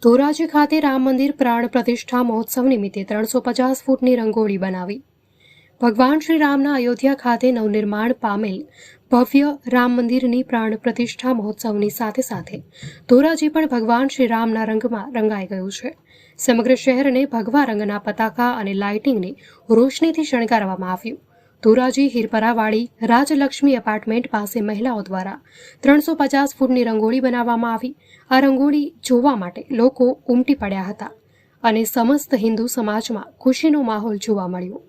ધોરાજી ખાતે રામ મંદિર પ્રાણ પ્રતિષ્ઠા મહોત્સવ નિમિત્તે 350 ફૂટની રંગોળી બનાવી। ભગવાન શ્રી રામના અયોધ્યા ખાતે નવનિર્માણ પામેલ ભવ્ય રામ મંદિરની પ્રાણ પ્રતિષ્ઠા મહોત્સવની સાથે સાથે ધોરાજી પણ ભગવાન શ્રી રામના રંગમાં રંગાઈ ગયું છે। સમગ્ર શહેરને ભગવા રંગના પતાકા અને લાઇટિંગની રોશનીથી શણગારવામાં આવ્યું। ધોરાજી હીરપરાવાડી રાજલક્ષ્મી એપાર્ટમેન્ટ પાસે મહિલાઓ દ્વારા 350 ફૂટની રંગોળી બનાવવામાં આવી। આ રંગોળી જોવા માટે લોકો ઉમટી પડ્યા હતા અને સમસ્ત હિન્દુ સમાજમાં ખુશીનો માહોલ જોવા મળ્યો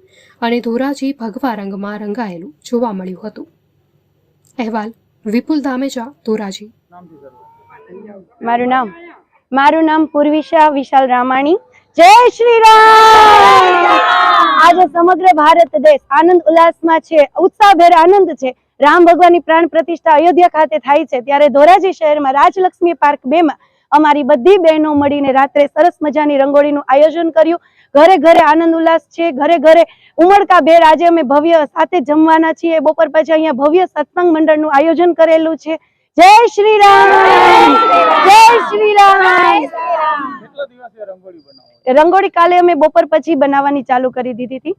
અને ધોરાજી ભગવા રંગમાં રંગાયેલું જોવા મળ્યું હતું। અહેવાલ વિપુલ ધામેજા, ધોરાજી। મારું નામ પૂર્વિશા વિશાલ રામાણી। જય શ્રી રામ। આજે સમગ્ર ભારત દેશ આનંદ ઉલ્લાસમાં છે, ઉત્સાહભેર આનંદ છે। રામ ભગવાનની પ્રાણ પ્રતિષ્ઠા અયોધ્યા ખાતે થાય છે ત્યારે ધોરાજી શહેરમાં રાજલક્ષ્મી પાર્ક 2 માં અમારી બધી બહેનો મળીને રાત્રે સરસ મજાની રંગોળીનું આયોજન કર્યું। ઘરે ઘરે આનંદ ઉલ્લાસ છે, ઘરે ઘરે ઉમળકાભેર આજે અમે ભવ્ય સાથે જમવાના છીએ। બપોર પછી અહીંયા ભવ્ય સત્સંગ મંડળનું આયોજન કરેલું છે। જય શ્રી રામ, જય શ્રી રામ। રંગોળી કાલે અમે બપોર પછી બનાવવાની ચાલુ કરી દીધી હતી।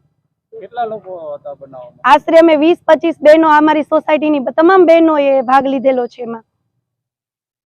કેટલા લોકો હતા બનાવવામાં? આશરે અમે 20-25 બહેનો, અમારી સોસાયટીની તમામ બહેનોએ ભાગ લીધેલો છે એમાં।